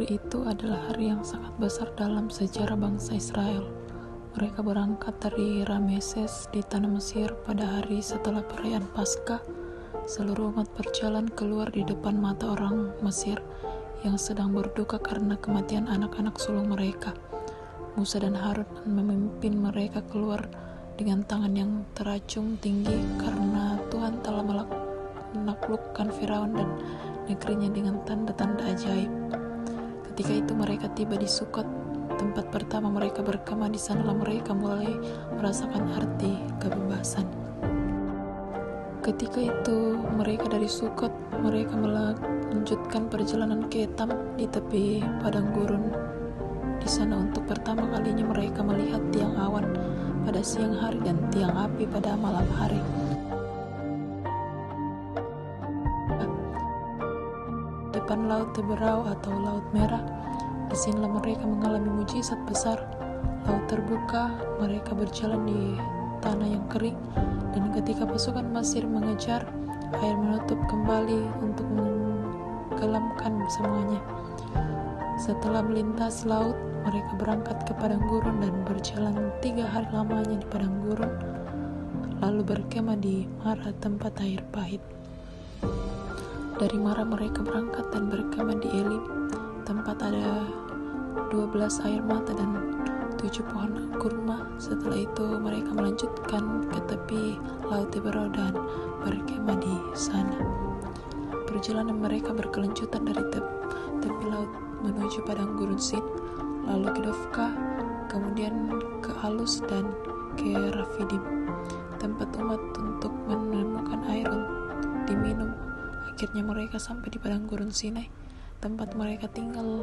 Hari itu adalah hari yang sangat besar dalam sejarah bangsa Israel. Mereka berangkat dari Rameses di tanah Mesir pada hari setelah perayaan Paskah. Seluruh umat berjalan keluar di depan mata orang Mesir yang sedang berduka karena kematian anak-anak sulung mereka. Musa dan Harun memimpin mereka keluar dengan tangan yang teracung tinggi karena Tuhan telah menaklukkan Firaun dan negerinya dengan tanda-tanda ajaib. Ketika itu mereka tiba di Sukot, tempat pertama mereka berkemah. Di sanalah mereka mulai merasakan arti kebebasan. Ketika itu mereka dari Sukot, mereka melanjutkan perjalanan ke Etam di tepi padang gurun. Di sana untuk pertama kalinya mereka melihat tiang awan pada siang hari dan tiang api pada malam hari. Depan laut Teberau atau Laut Merah, disinilah mereka mengalami mujizat besar. Laut terbuka, mereka berjalan di tanah yang kering, dan ketika pasukan Mesir mengejar, air menutup kembali untuk menenggelamkan semuanya. Setelah melintasi laut, mereka berangkat ke padang gurun dan berjalan 3 hari lamanya di padang gurun, lalu berkemah di Mara, tempat air pahit. Dari Mara mereka berangkat dan berkemah di Elim, tempat ada 12 air mata dan 7 pohon kurma. Setelah itu mereka melanjutkan ke tepi laut Teberau dan berkemah di sana. Perjalanan mereka berkelanjutan dari tepi laut menuju padang gurun Sin, lalu ke Dofka, kemudian ke Alus dan ke Rafidim, tempat umat untuk menemukan air diminum. Akhirnya mereka sampai di padang gurun Sinai, tempat mereka tinggal,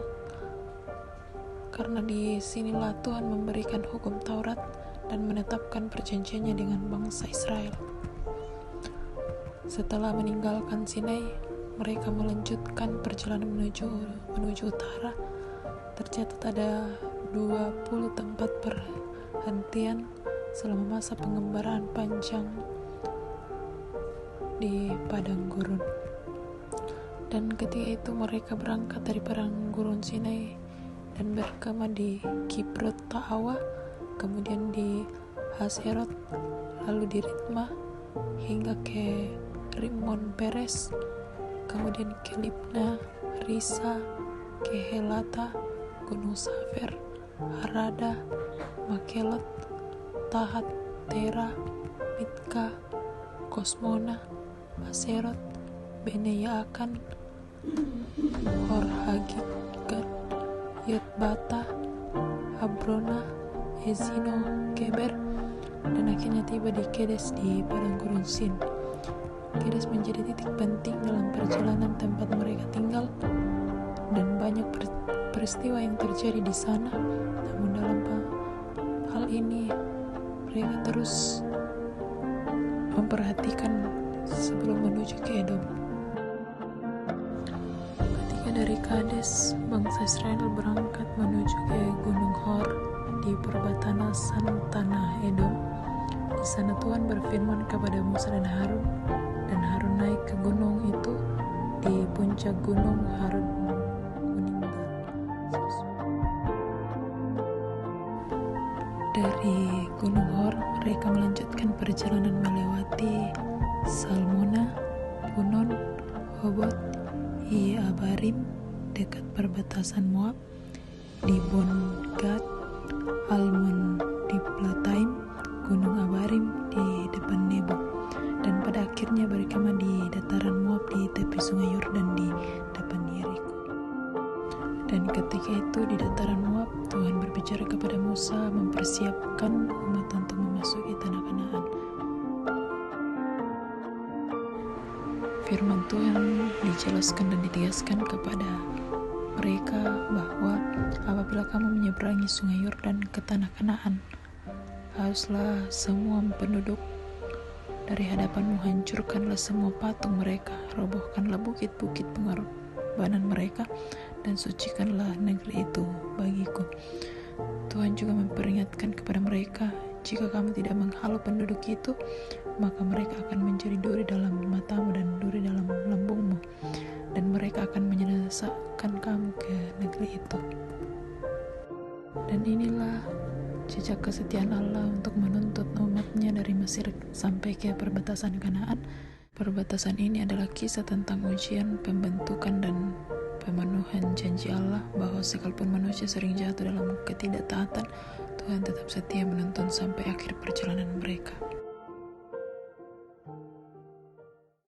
karena di sinilah Tuhan memberikan hukum Taurat dan menetapkan perjanjiannya dengan bangsa Israel. Setelah meninggalkan Sinai, mereka melanjutkan perjalanan menuju utara. Tercatat ada 20 tempat perhentian selama masa pengembaraan panjang di padang gurun. Dan ketika itu mereka berangkat dari padang gurun Sinai dan berkemah di Kibrot Ta'awa, kemudian di Haserot, lalu di Ritma hingga ke Rimon Peres, kemudian ke Libna, Risa, ke Helata, Gunung Safer, Harada, Makelot, Tahat, Tera, Mitka, Kosmona, Haserot, Bene Yaakan, Hor Hagigat, Yotbata, Abrona, Ezino, Geber, dan akhirnya tiba di Kedes di padang gurun Sin. Kedes menjadi titik penting dalam perjalanan tempat mereka tinggal, dan banyak peristiwa yang terjadi di sana. Namun dalam hal ini mereka terus memperhatikan sebelum menuju ke Edom. Dari Kades, bangsa Israel berangkat menuju ke Gunung Hor di perbatasan tanah Edom. Di sana Tuhan berfirman kepada Musa dan Harun naik ke gunung itu. Di puncak gunung Harun meninggal. Dari Gunung Hor, mereka melanjutkan perjalanan melewati Salmona, Punon, Hobot, Abarim dekat perbatasan Moab, di Bon-Gad, Almon di Plataim, Gunung Abarim di depan Nebo, dan pada akhirnya berkemah di dataran Moab di tepi sungai Yordan di depan Yeriko. Dan ketika itu di dataran Moab, Tuhan berbicara kepada Musa mempersiapkan umat untuk memasuki tanah Kanaan. Firman Tuhan dijelaskan dan ditegaskan kepada mereka bahwa apabila kamu menyeberangi sungai Yordan ke tanah Kanaan, haruslah semua penduduk dari hadapanmu, hancurkanlah semua patung mereka, robohkanlah bukit-bukit pengorbanan mereka, dan sucikanlah negeri itu bagiku. Tuhan juga memperingatkan kepada mereka, jika kamu tidak menghalau penduduk itu, maka mereka akan menjadi duri dalam matamu dan duri dalam lambungmu, dan mereka akan menyesakan kamu ke negeri itu. Dan inilah jejak kesetiaan Allah untuk menuntut umatnya dari Mesir sampai ke perbatasan Kanaan. Perbatasan ini adalah kisah tentang ujian, pembentukan, dan pemenuhan janji Allah bahwa sekalipun manusia sering jatuh dalam ketidaktaatan, Tuhan tetap setia menuntun sampai akhir perjalanan mereka.